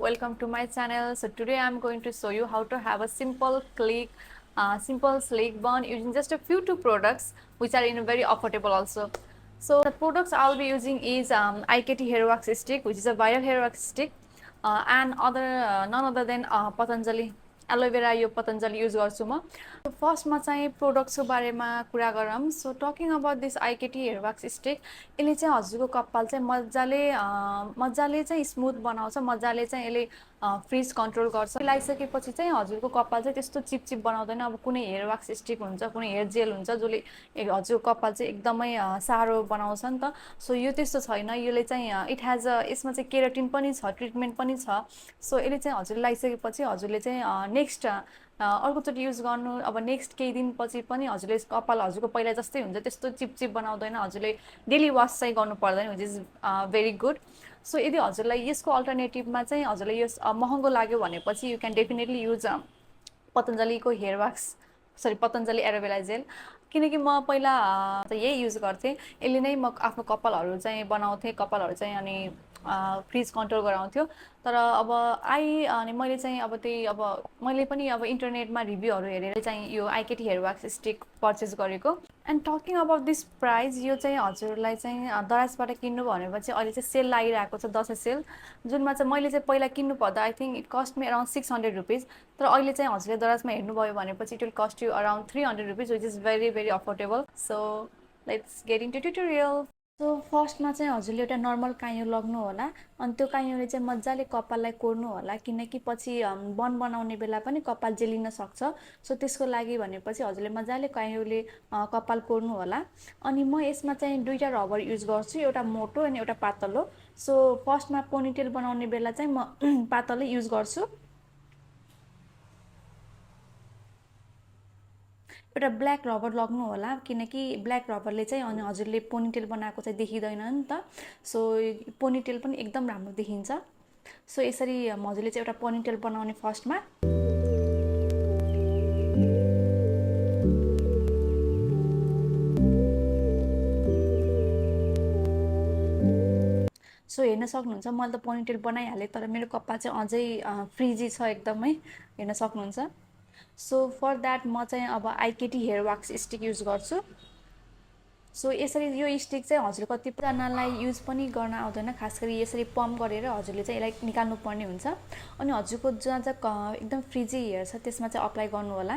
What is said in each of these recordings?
welcome to my channel. So today I'm going to show you how to have a simple sleek bun using just a few two products which are in a very affordable also. So the products I'll be using is IKT hair wax stick, which is a viral hair wax stick, and none other than Patanjali aloe vera यो Patanjali use गर्छु म. फर्स्टमा चाहिँ प्रोडक्ट्सको बारेमा कुरा गरौँ. So talking about this IKT hair wax stick, यसले चाहिँ हजुरको कपाल चाहिँ मजाले चाहिँ स्मुथ बनाउँछ, मजाले चाहिँ यसले फ्रिज कन्ट्रोल गर्छ. लगाइसकेपछि चाहिँ हजुरको कपाल चाहिँ त्यस्तो चिपचिप बनाउँदैन. अब कुनै हेयर वाक्स स्टिक हुन्छ, कुनै हेयर जेल हुन्छ जसले हजुरको कपाल चाहिँ एकदमै साह्रो बनाउँछ नि त. सो यो त्यस्तो छैन. यसले चाहिँ इट ह्याज यसमा चाहिँ केराटिन पनि छ, ट्रिटमेन्ट पनि छ. सो यसले चाहिँ हजुरले लगाइसकेपछि हजुरले चाहिँ नेक्स्ट अर्कोचोटि युज गर्नु, अब नेक्स्ट केही दिनपछि पनि हजुरले कपाल हजुरको पहिला जस्तै हुन्छ, त्यस्तो चिपचिप बनाउँदैन. हजुरले डेली वास चाहिँ गर्नु पर्दैन, which is very good. So यदि हजुरलाई यसको अल्टरनेटिभमा चाहिँ हजुरलाई यो महँगो लाग्यो भनेपछि यु क्यान डेफिनेटली युज पतञ्जलिको hair wax, Patanjali aloe vera gel. किनकि म पहिला यही युज गर्थेँ. यसले नै म आफ्नो कपालहरू चाहिँ बनाउँथेँ, कपालहरू चाहिँ अनि फ्रिज कन्ट्रोल गराउँथ्यो. तर अब अनि मैले चाहिँ अब मैले पनि अब इन्टरनेटमा रिभ्यूहरू हेरेर चाहिँ यो आइकेटी हेयर वाक्स स्टिक पर्चेस गरेको. And talking about this price, यो चाहिँ हजुरलाई चाहिँ दराजबाट किन्नु भनेपछि अहिले चाहिँ सेल लागिरहेको छ, दसैँ सेल, जुनमा चाहिँ मैले चाहिँ पहिला किन्नु पर्दा I think it cost me around 600 rupees. तर अहिले चाहिँ हजुरले दराजमा हेर्नुभयो भनेपछि it will cost you around 300 rupees, which is very very affordable. So let's get into tutorial. So फर्स्टमा चाहिँ हजुरले एउटा नर्मल काइँयो लग्नु होला, अनि त्यो काइँयोले चाहिँ मजाले कपाललाई कोर्नु होला, किनकि पछि बन बनाउने बेला पनि कपाल जेलिन सक्छ. सो त्यसको लागि भनेपछि हजुरले मजाले काइँयोले कपाल कोर्नु होला. अनि म यसमा चाहिँ दुईवटा रबर युज गर्छु, एउटा मोटो अनि एउटा पातलो. सो फर्स्टमा पोनीटेल बनाउने बेला चाहिँ म पातलै युज गर्छु. एउटा ब्ल्याक रबर लग्नु होला, किनकि ब्ल्याक रबरले चाहिँ अनि हजुरले पोनीटेल बनाएको चाहिँ देखिँदैन नि त. सो पोनीटेल पनि एकदम राम्रो देखिन्छ. सो यसरी हजुरले चाहिँ एउटा पोनीटेल बनाउने फर्स्टमा. सो हेर्न सक्नुहुन्छ मैले त पोनीटेल बनाइहालेँ, तर मेरो कपाल चाहिँ अझै फ्रिजी छ एकदमै, हेर्न सक्नुहुन्छ. सो फर द्याट म चाहिँ अब आइकेटी हेयर वाक्स स्टिक युज गर्छु. सो यसरी यो स्टिक चाहिँ हजुर कतिजनालाई युज पनि गर्न आउँदैन, खास गरी यसरी पम्प गरेर हजुरले चाहिँ यसलाई निकाल्नु पर्ने हुन्छ. अनि हजुरको जहाँ जहाँ एकदम फ्रिजी हेयर छ त्यसमा चाहिँ अप्लाई गर्नु होला.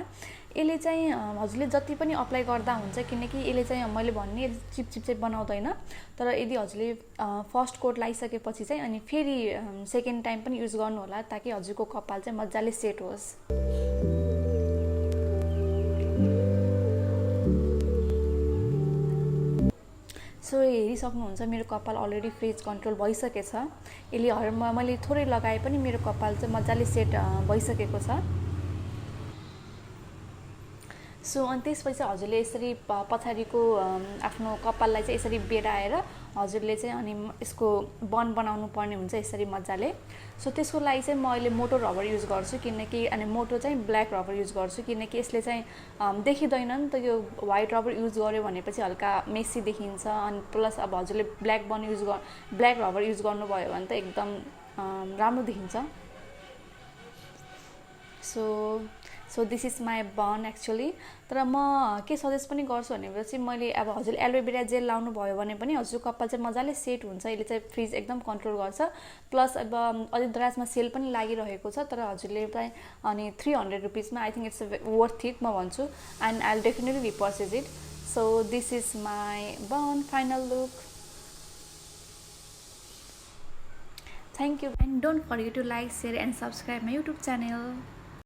यसले चाहिँ हजुरले जति पनि अप्लाई गर्दा हुन्छ, किनकि यसले चाहिँ मैले भन्ने चिपचिप चाहिँ बनाउँदैन. तर यदि हजुरले फर्स्ट कोट लगाइसकेपछि चाहिँ अनि फेरि सेकेन्ड टाइम पनि युज गर्नु होला, ताकि हजुरको कपाल चाहिँ मजाले सेट होस्. सो हेरिसक्नुहुन्छ मेरो कपाल अलरेडी फ्रिज कन्ट्रोल भइसकेछ. यसले मैले थोरै लगाए पनि मेरो कपाल चाहिँ मजाले सेट भइसकेको छ. सो अनि त्यसपछि हजुरले यसरी पछाडिको आफ्नो कपाललाई चाहिँ यसरी बेराएर हजुरले चाहिँ अनि यसको बन बनाउनु पर्ने हुन्छ यसरी मजाले. सो त्यसको लागि चाहिँ म अहिले मोटो रबर युज गर्छु, किनकि अनि मोटो चाहिँ ब्ल्याक रबर युज गर्छु, किनकि यसले चाहिँ देखिँदैन नि त. यो व्हाइट रबर युज गर्यो भनेपछि हल्का मेसी देखिन्छ. अनि प्लस अब हजुरले ब्ल्याक रबर युज गर्नुभयो भने त एकदम राम्रो देखिन्छ. सो दिस इज माई बन एक्चुअली. तर म के सजेस्ट पनि गर्छु भनेपछि मैले अब हजुरले एलोभेरा जेल लाउनु भयो भने पनि हजुरको कपाल चाहिँ मजाले सेट हुन्छ. यसले चाहिँ फ्रिज एकदम कन्ट्रोल गर्छ. प्लस अब अझै दराजमा सेल पनि लागिरहेको छ, तर हजुरले चाहिँ अनि 300 रुपिजमा I think it's worth it म भन्छु. And I will definitely repurchase it. So this is my bun final look. Thank you, and don't forget to like, share and subscribe my YouTube channel.